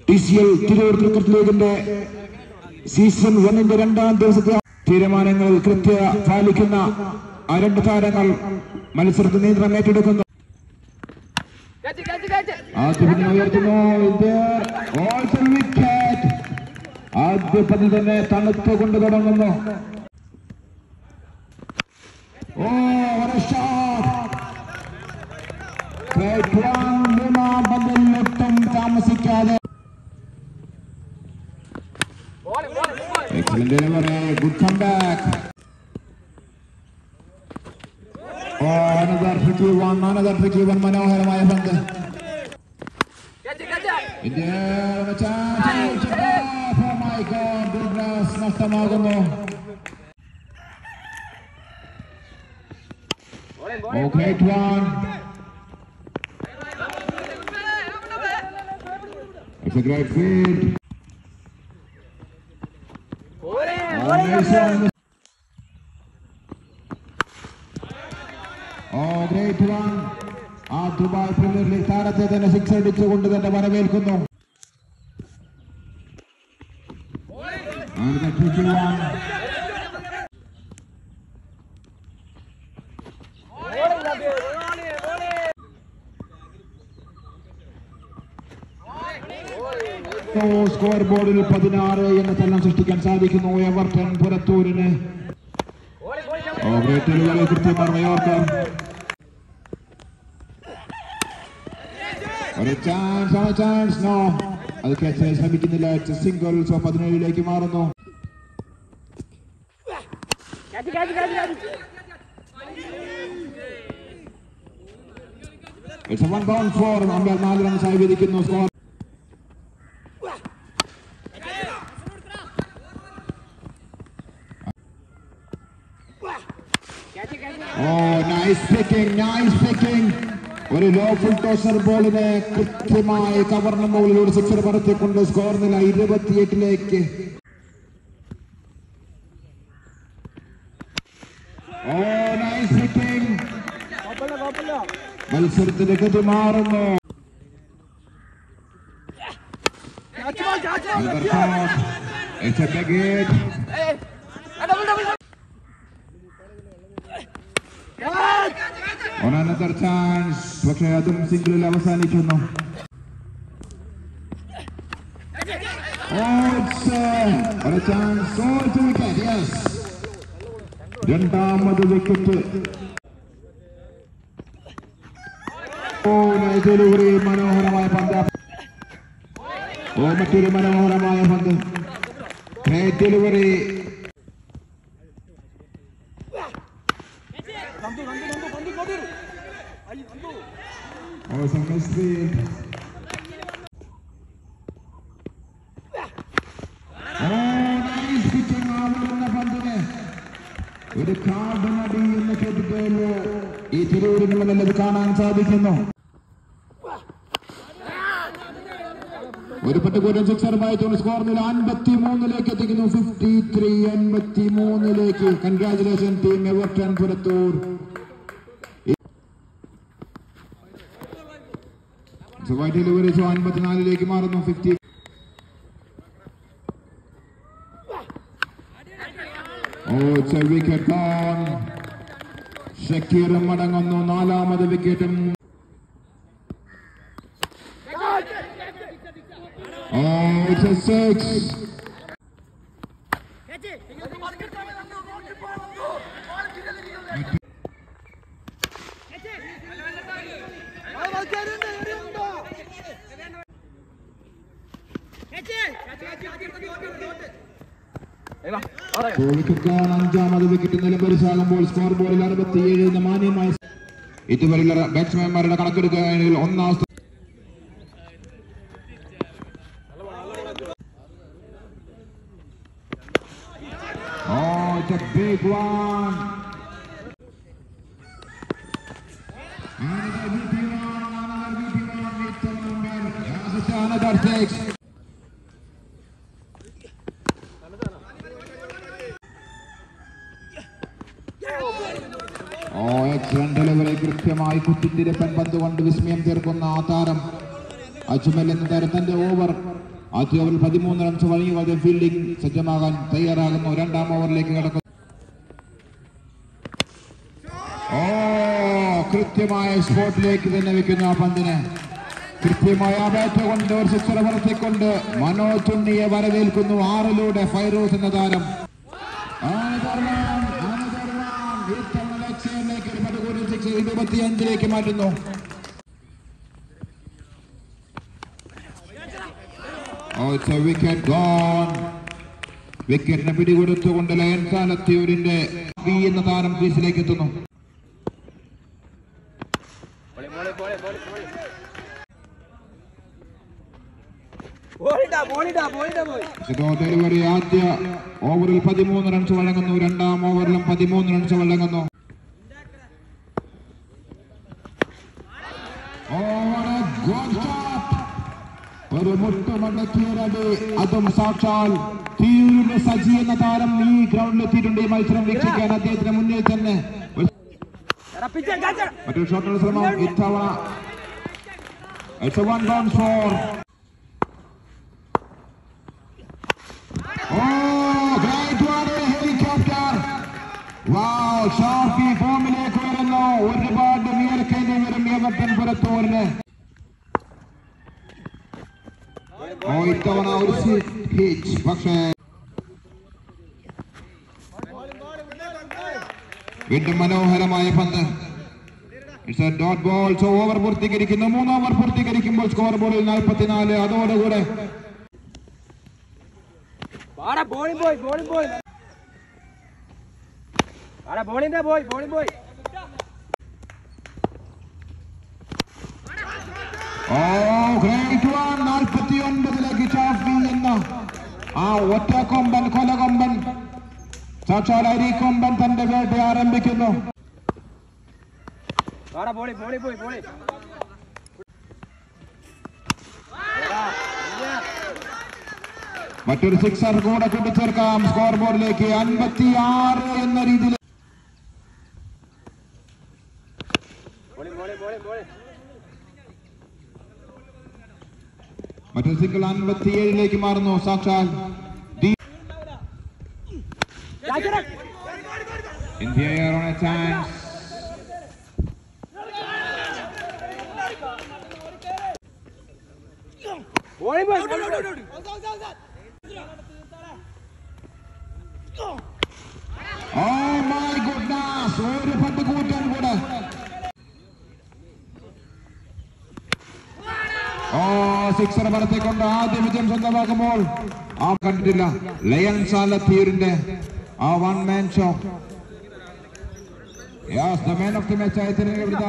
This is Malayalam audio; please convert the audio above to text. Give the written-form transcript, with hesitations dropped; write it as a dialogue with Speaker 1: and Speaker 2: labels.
Speaker 1: TCL തിരൂർ ക്രിക്കറ്റ് ലീഗിന്റെ സീസൺ 1 രണ്ടാം ദിവസത്തെ തീരുമാനങ്ങളിൽ കൃത്യ പാലിക്കുന്ന ആ രണ്ട് താരങ്ങൾ മത്സരത്തിൽ നിയന്ത്രണം ഏറ്റെടുക്കുന്നു. ആദ്യ പന്തിൽ തന്നെ തണുത്തുകൊണ്ട് തുടങ്ങുന്നു. മൂന്നാം പന്തിൽ ഒട്ടും താമസിക്കാതെ excellent delivery, good comeback. another tricky one, മനോഹരമായ പന്ത്. നഷ്ടമാകുന്നു. Great one. It's a great feed. Great one. ആ ദുബായ് പ്രീമിയർ ലീഗ് താരത്തെ തന്നെ സിക്സ് അടിച്ചുകൊണ്ട് തന്നെ വരവേൽക്കുന്നു. സ്കോർ ബോർഡിൽ 16 എന്ന ചലനം സൃഷ്ടിക്കാൻ സാധിക്കുന്നു എവർട്ടൺ പുറത്തൂരിന്. കൃത്യമായി ഓർക്കാം. ഒരു ചാൻസ് നോ, അത് ക്യാച്ച് ശ്രമിക്കുന്നില്ല. സിംഗിൾ. 17 മാറുന്നു. It's a 1 bound 4. അമ്പയർ 4 റൺസായി വിധിക്കുന്നു. Score nice picking. ഒരു ലോ ഫുൾ ടോസർ ബോളിനെ കൃത്യമായി കവർന്ന ബോളിലൂടെ സിക്സർ പറത്തിക്കൊണ്ട് സ്കോർ നില 28. Nice picking. മത്സരത്തിന്റെ ഗതി മാറുന്നു. Another chance, പക്ഷേ അതും സിംഗിളിൽ അവസാനിക്കുന്നു. രണ്ടാമത് വിക്കറ്റ്. മനോഹരമായ പന്ത്. മറ്റൊരു മനോഹരമായ പന്ത്. Great delivery. ഒരു കാർഡിനടി എന്ന് കേട്ടിട്ടുള്ളൂ. ഈ തിരൂരിന് നല്ലത് കാണാൻ സാധിക്കുന്നു. ഒരു പട്ടുകൂറ്റൻ സിക്സറുമായി സ്കോർ നില 53 എത്തിക്കുന്നു. 53. Congratulation team Everton Purathur. Delivery 54 മാറുന്നു. 50. വിക്കറ്റ്. ഷക്കീറും മടങ്ങുന്നു. 4ാമത് വിക്കറ്റും. It's a 6. അഞ്ചാമത് വിക്കറ്റ് നിലപരിശാകുമ്പോൾ സ്കോർ ബോർഡിൽ 67 എന്ന മാന്യമായ ഇതുവരെയുള്ള ബാറ്റ്സ്മാൻമാരുടെ കണക്കെടുക്കുകയാണെങ്കിൽ 1ാം സ്ഥാനം. It's a big one. Another 6. Excellent delivery. കൃത്യമായി കുത്തിത്തിരപ്പൻ പന്ത് കൊണ്ട് വിസ്മയം തീർക്കുന്ന ആ താരം അജ്മൽ എന്ന താരം തന്റെ ഓവർ ആദ്യ ഓവറിൽ 13 റൺസ് വഴങ്ങി ഫീൽഡിംഗ് സജ്ജമാകാൻ തയ്യാറാകുന്നു. രണ്ടാം ഓവറിലേക്ക് കടക്കുന്നു. കൃത്യമായ സ്പോട്ടിലേക്ക് തന്നെ വെക്കുന്നു ആ പന്തിന്. കൃത്യമായ ബാറ്റ് കൊണ്ട് ഒരു സിക്സർ വളർത്തിക്കൊണ്ട് മനോജ് ഉണ്ണിയെ വരവേൽക്കുന്നു. 6 ഫൈറൂസ് എന്ന താരം. ലക്ഷ്യത്തിലേക്ക് 25 മാറ്റുന്നു. വിക്കറ്റിനെ പിടികൊടുത്തുകൊണ്ട് ലയൻസ് ആലത്തിയൂരിന്റെ ബി എന്ന താരം ക്രീസിലേക്ക് എത്തുന്നു. ആദ്യ ഓവറിൽ 13 റൺസ് വഴങ്ങുന്നു. രണ്ടാം ഓവറിലും 13 റൺസ് വഴങ്ങുന്നു. ഒരു മുട്ടുമടക്കിയൊരടി, അതും സാക്ഷാൽ തിരൂരിലെ സജി എന്ന താരം ഈ ഗ്രൗണ്ടിലെത്തിയിട്ടുണ്ട്. ഈ മത്സരം വീക്ഷിക്കാൻ അദ്ദേഹത്തിന് മുന്നിൽ തന്നെ മറ്റൊരു ഷോട്ടുള്ള ശ്രമം. ഇത്തവണ it's a 1 down for great one, helicopter. Wow, Shafi ഫോമിലേക്ക് വരുന്നു. ഒരുപാട് വിയർക്കേണ്ടി വരും എവർട്ടൺ പുറത്തോറിന്. ഇത്തവണ ഒരു ഹിറ്റ്, പക്ഷേ വീണ്ടും മനോഹരമായ പന്ത്. It's a dot ball. So over പൂർത്തീകരിക്കുന്നു. 3 ഓവർ പൂർത്തീകരിക്കുമ്പോൾ സ്കോർ ബോർഡിൽ 44. അതോടുകൂടെ ഗ്രേറ്റ് വൺ. 49 ഷാഫി എന്ന ആ ഒറ്റ കൊമ്പൻ, കൊലകൊമ്പൻ, സാക്ഷാൽ അരിക്കൊമ്പൻ തന്റെ വേട്ട ആരംഭിക്കുന്നു. മറ്റൊരു സിക്സർ കൂടെ കൂട്ടിച്ചേർക്കാം സ്കോർ ബോർഡിലേക്ക്. 56 എന്ന രീതിയിൽ മറ്റൊരു സിംഗിൾ 57 മാറുന്നു. സാക്ഷാൽ India on a chance. Oh my goodness, ഒരു പട്ട് കൂട്ടാൻ കൂടെ. സിക്സർ പറത്തിക്കൊണ്ട് ആദ്യ വിജയം സ്വന്തമാക്കുമ്പോൾ കണ്ടിട്ടില്ല ലയൻസ് ആലത്തിയൂരിന്റെ ആ 1 man show. The man of the match ആയി തിരഞ്ഞെടുത്ത